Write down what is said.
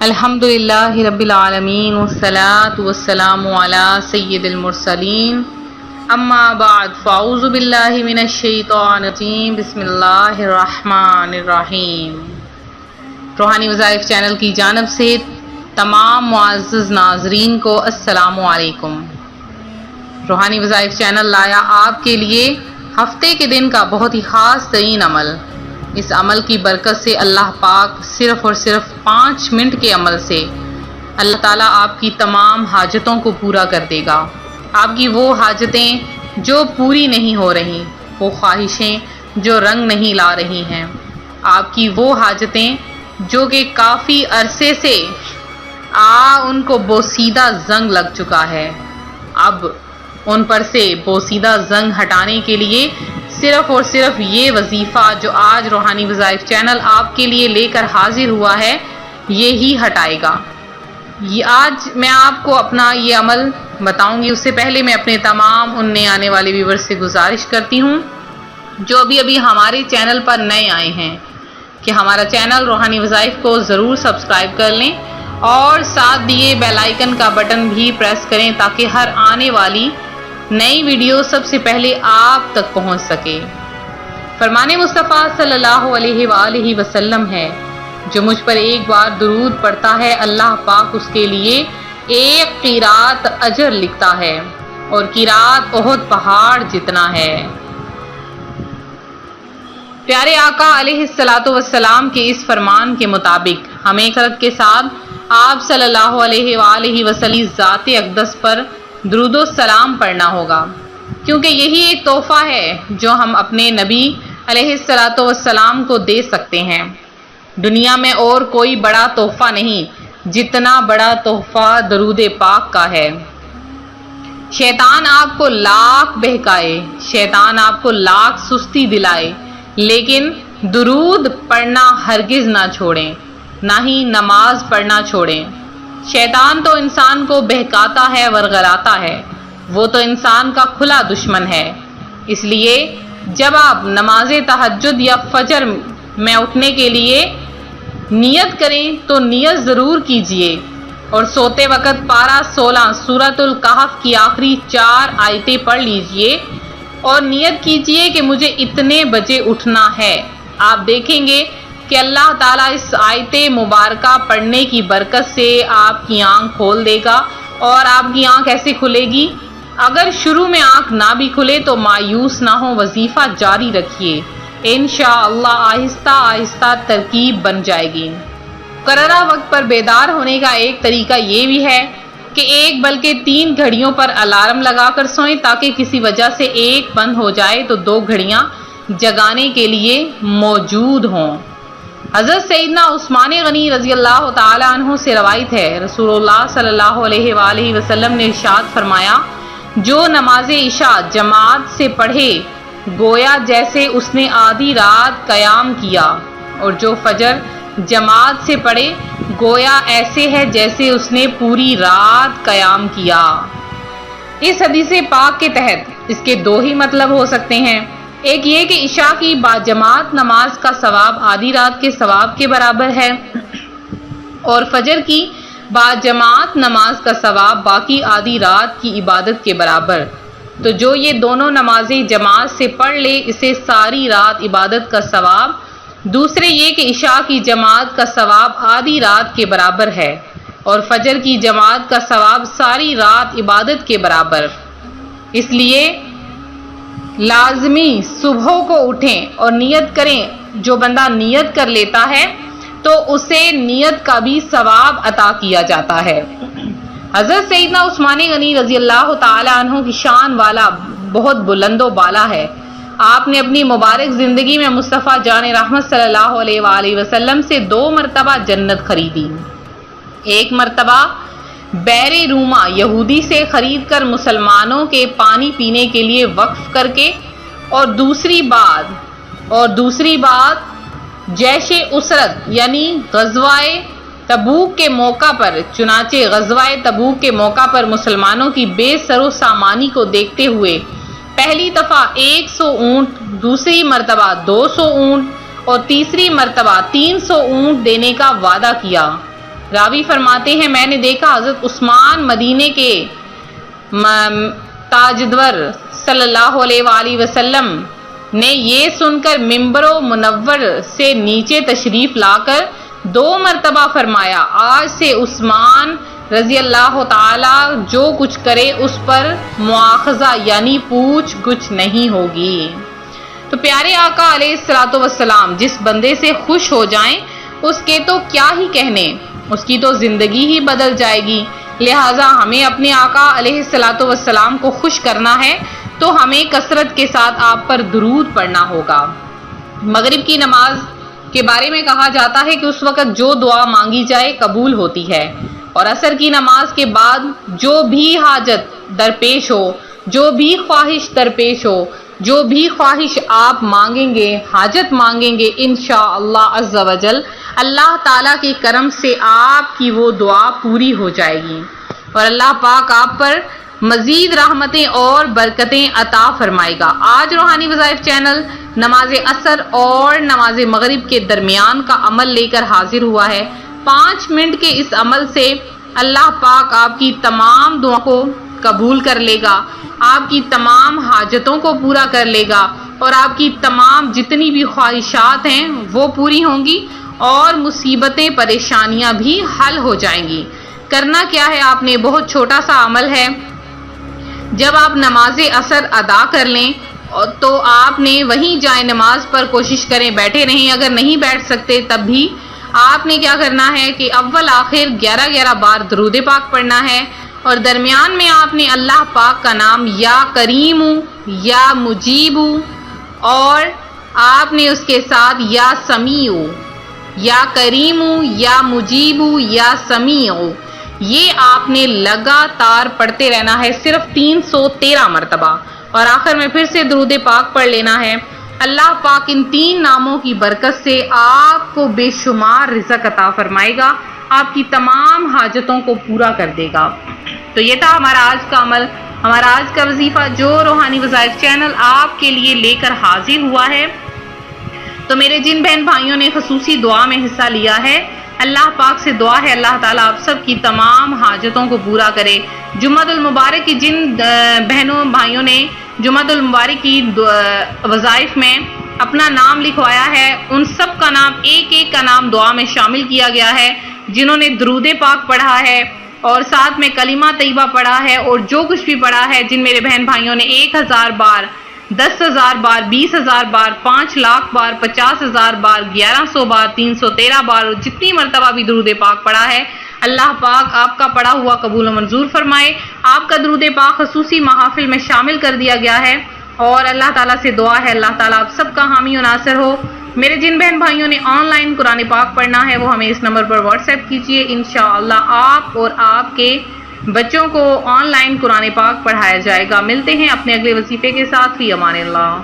الحمدللہ رب العالمین والصلاة والسلام علی سید المرسلین اما بعد فاعوذ باللہ من الشیطان الرجیم بسم اللہ الرحمن الرحیم۔ روحانی وظائف چینل کی جانب سے تمام معزز ناظرین کو السلام علیکم۔ روحانی وظائف چینل لایا آپ کے لیے ہفتے کے دن کا بہت ہی خاص ترین عمل۔ اس عمل کی برکت سے اللہ پاک صرف اور صرف 5 منٹ کے عمل سے اللہ تعالیٰ آپ کی تمام حاجتوں کو پورا کر دے گا۔ آپ کی وہ حاجتیں جو پوری نہیں ہو رہی، وہ خواہشیں جو رنگ نہیں لا رہی ہیں، آپ کی وہ حاجتیں جو کہ کافی عرصے سے ان کو بوسیدہ زنگ لگ چکا ہے، اب ان پر سے بوسیدہ زنگ ہٹانے کے لیے صرف اور صرف یہ وظیفہ جو آج روحانی وظائف چینل آپ کے لیے لے کر حاضر ہوا ہے، یہی ہٹائے گا۔ آج میں آپ کو اپنا یہ عمل بتاؤں گی، اس سے پہلے میں اپنے تمام ان نئے آنے والے ویورز سے گزارش کرتی ہوں جو ابھی ہمارے چینل پر نئے آئے ہیں کہ ہمارا چینل روحانی وظائف کو ضرور سبسکرائب کر لیں اور ساتھ دیے بیل آئیکن کا بٹن بھی پریس کریں تاکہ ہر آنے والی نئی ویڈیو سب سے پہلے آپ تک پہنچ سکے۔ فرمان مصطفیٰ صلی اللہ علیہ وآلہ وسلم ہے، جو مجھ پر ایک بار درود پڑھتا ہے اللہ پاک اس کے لیے 1 قیرات اجر لکھتا ہے، اور قیرات احد پہاڑ جتنا ہے۔ پیارے آقا علیہ الصلاۃ والسلام کے اس فرمان کے مطابق ہمیں کثرت کے ساتھ آپ صلی اللہ علیہ وآلہ وسلم ذات اقدس پر درود و سلام پڑھنا ہوگا، کیونکہ یہی ایک تحفہ ہے جو ہم اپنے نبی علیہ الصلاۃ والسلام کو دے سکتے ہیں۔ دنیا میں اور کوئی بڑا تحفہ نہیں جتنا بڑا تحفہ درود پاک کا ہے۔ شیطان آپ کو لاکھ بہکائے، شیطان آپ کو لاکھ سستی دلائے، لیکن درود پڑھنا ہرگز نہ چھوڑیں، نہ ہی نماز پڑھنا چھوڑیں۔ شیطان تو انسان کو بہکاتا ہے، ورغلاتا ہے، وہ تو انسان کا کھلا دشمن ہے۔ اس لیے جب آپ نماز تہجد یا فجر میں اٹھنے کے لیے نیت کریں تو نیت ضرور کیجئے، اور سوتے وقت پارہ 16 سورۃ الکہف کی آخری 4 آیتیں پڑھ لیجئے اور نیت کیجئے کہ مجھے اتنے بجے اٹھنا ہے۔ آپ دیکھیں گے کہ اللہ تعالیٰ اس آیت مبارکہ پڑھنے کی برکت سے آپ کی آنکھ کھول دے گا۔ اور آپ کی آنکھ ایسے کھلے گی، اگر شروع میں آنکھ نہ بھی کھلے تو مایوس نہ ہو، وظیفہ جاری رکھیے، انشاءاللہ آہستہ آہستہ ترکیب بن جائے گی۔ مقررہ وقت پر بیدار ہونے کا ایک طریقہ یہ بھی ہے کہ 1 بلکہ 3 گھڑیوں پر الارم لگا کر سوئیں، تاکہ کسی وجہ سے ایک بند ہو جائے تو 2 گھڑیاں جگانے کے لیے موجود ہوں۔ حضرت سیدنا عثمان غنی رضی اللہ تعالی عنہ سے روایت ہے، رسول اللہ صلی اللہ علیہ وآلہ وسلم نے ارشاد فرمایا، جو نماز عشاء جماعت سے پڑھے گویا جیسے اس نے آدھی رات قیام کیا، اور جو فجر جماعت سے پڑھے گویا ایسے ہے جیسے اس نے پوری رات قیام کیا۔ اس حدیث پاک کے تحت اس کے 2 ہی مطلب ہو سکتے ہیں، ایک یہ کہ عشاء کی باجماعت نماز کا ثواب آدھی رات کے ثواب کے برابر ہے، اور فجر کی باجماعت نماز کا ثواب باقی آدھی رات کی عبادت کے برابر۔ تو جو یہ دونوں نمازیں جماعت سے پڑھ لے اسے ساری رات عبادت کا ثواب، دوسرے یہ کہ عشاء کی جماعت کا ثواب آدھی رات کے برابر ہے، اور فجر کی جماعت کا ثواب ساری رات عبادت کے برابر۔ اس لیے لازمی صبح کو اٹھیں اور نیت کریں۔ جو بندہ نیت کر لیتا ہے تو اسے نیت کا بھی ثواب عطا کیا جاتا ہے۔ حضرت سیدنا عثمان غنی رضی اللہ تعالی عنہ کی شان والا بہت بلند و بالا ہے۔ آپ نے اپنی مبارک زندگی میں مصطفیٰ جان رحمت صلی اللہ علیہ وآلہ وسلم سے 2 مرتبہ جنت خریدی۔ ایک مرتبہ بیر روما یہودی سے خرید کر مسلمانوں کے پانی پینے کے لیے وقف کر کے، اور دوسری بات جیش اسرت یعنی غزوہ تبوک کے موقع پر، چنانچہ غزوہ تبوک کے موقع پر مسلمانوں کی بے سر و سامانی کو دیکھتے ہوئے پہلی دفعہ 100 اونٹ، دوسری مرتبہ 200 اونٹ اور تیسری مرتبہ 300 اونٹ دینے کا وعدہ کیا۔ راوی فرماتے ہیں میں نے دیکھا حضرت عثمان مدینے کے تاجدور صلی اللہ علیہ وآلہ وسلم نے یہ سن کر ممبر و منور سے نیچے تشریف لا کر 2 مرتبہ فرمایا آج سے عثمان رضی اللہ تعالی جو کچھ کرے اس پر مواخذہ یعنی پوچھ گچھ نہیں ہوگی۔ تو پیارے آقا علیہ الصلوۃ والسلام جس بندے سے خوش ہو جائیں اس کے تو کیا ہی کہنے، اس کی تو زندگی ہی بدل جائے گی۔ لہٰذا ہمیں اپنے آقا علیہ الصلوۃ والسلام کو خوش کرنا ہے تو ہمیں کثرت کے ساتھ آپ پر درود پڑھنا ہوگا۔ مغرب کی نماز کے بارے میں کہا جاتا ہے کہ اس وقت جو دعا مانگی جائے قبول ہوتی ہے، اور عصر کی نماز کے بعد جو بھی حاجت درپیش ہو، جو بھی خواہش درپیش ہو، جو بھی خواہش آپ مانگیں گے، حاجت مانگیں گے، انشاءاللہ عز و جل اللہ تعالیٰ کے کرم سے آپ کی وہ دعا پوری ہو جائے گی، اور اللہ پاک آپ پر مزید رحمتیں اور برکتیں عطا فرمائے گا۔ آج روحانی وظائف چینل نماز اثر اور نماز مغرب کے درمیان کا عمل لے کر حاضر ہوا ہے۔ 5 منٹ کے اس عمل سے اللہ پاک آپ کی تمام دعاؤں کو قبول کر لے گا، آپ کی تمام حاجتوں کو پورا کر لے گا، اور آپ کی تمام جتنی بھی خواہشات ہیں وہ پوری ہوں گی، اور مصیبتیں پریشانیاں بھی حل ہو جائیں گی۔ کرنا کیا ہے آپ نے، بہت چھوٹا سا عمل ہے۔ جب آپ نماز اثر ادا کر لیں تو آپ نے وہیں جائے نماز پر کوشش کریں بیٹھے رہیں، اگر نہیں بیٹھ سکتے تب بھی آپ نے کیا کرنا ہے کہ اول آخر 11 بار درود پاک پڑھنا ہے، اور درمیان میں آپ نے اللہ پاک کا نام یا کریم یا مجیب، اور آپ نے اس کے ساتھ یا سمیع، یا کریم یا مجیب یا سمیع، یہ آپ نے لگاتار پڑھتے رہنا ہے صرف 313 مرتبہ، اور آخر میں پھر سے درود پاک پڑھ لینا ہے۔ اللہ پاک ان 3 ناموں کی برکت سے آپ کو بے شمار رزق عطا فرمائے گا، آپ کی تمام حاجتوں کو پورا کر دے گا۔ تو یہ تھا ہمارا آج کا عمل، ہمارا آج کا وظیفہ جو روحانی وظائف چینل آپ کے لیے لے کر حاضر ہوا ہے۔ تو میرے جن بہن بھائیوں نے خصوصی دعا میں حصہ لیا ہے، اللہ پاک سے دعا ہے اللہ تعالیٰ آپ سب کی تمام حاجتوں کو پورا کرے۔ جمعۃ المبارک کی جن بہنوں بھائیوں نے جمعۃ المبارک کی وظائف میں اپنا نام لکھوایا ہے، ان سب کا نام ایک کا نام دعا میں شامل کیا گیا ہے۔ جنہوں نے درود پاک پڑھا ہے اور ساتھ میں کلمہ طیبہ پڑھا ہے اور جو کچھ بھی پڑھا ہے، جن میرے بہن بھائیوں نے 1000 بار، 10,000 بار، 20,000 بار، 5 لاکھ بار، 50,000 بار، 1100 بار، 313 بار، اور جتنی مرتبہ بھی درود پاک پڑھا ہے، اللہ پاک آپ کا پڑھا ہوا قبول و منظور فرمائے۔ آپ کا درود پاک خصوصی محافل میں شامل کر دیا گیا ہے، اور اللہ تعالیٰ سے دعا ہے اللہ تعالیٰ آپ سب کا حامی و ناصر ہو۔ میرے جن بہن بھائیوں نے آن لائن قرآن پاک پڑھنا ہے وہ ہمیں اس نمبر پر واٹس ایپ کیجیے، انشاءاللہ آپ اور آپ کے بچوں کو آن لائن قرآن پاک پڑھایا جائے گا۔ ملتے ہیں اپنے اگلے وظیفے کے ساتھ، فی امان اللہ۔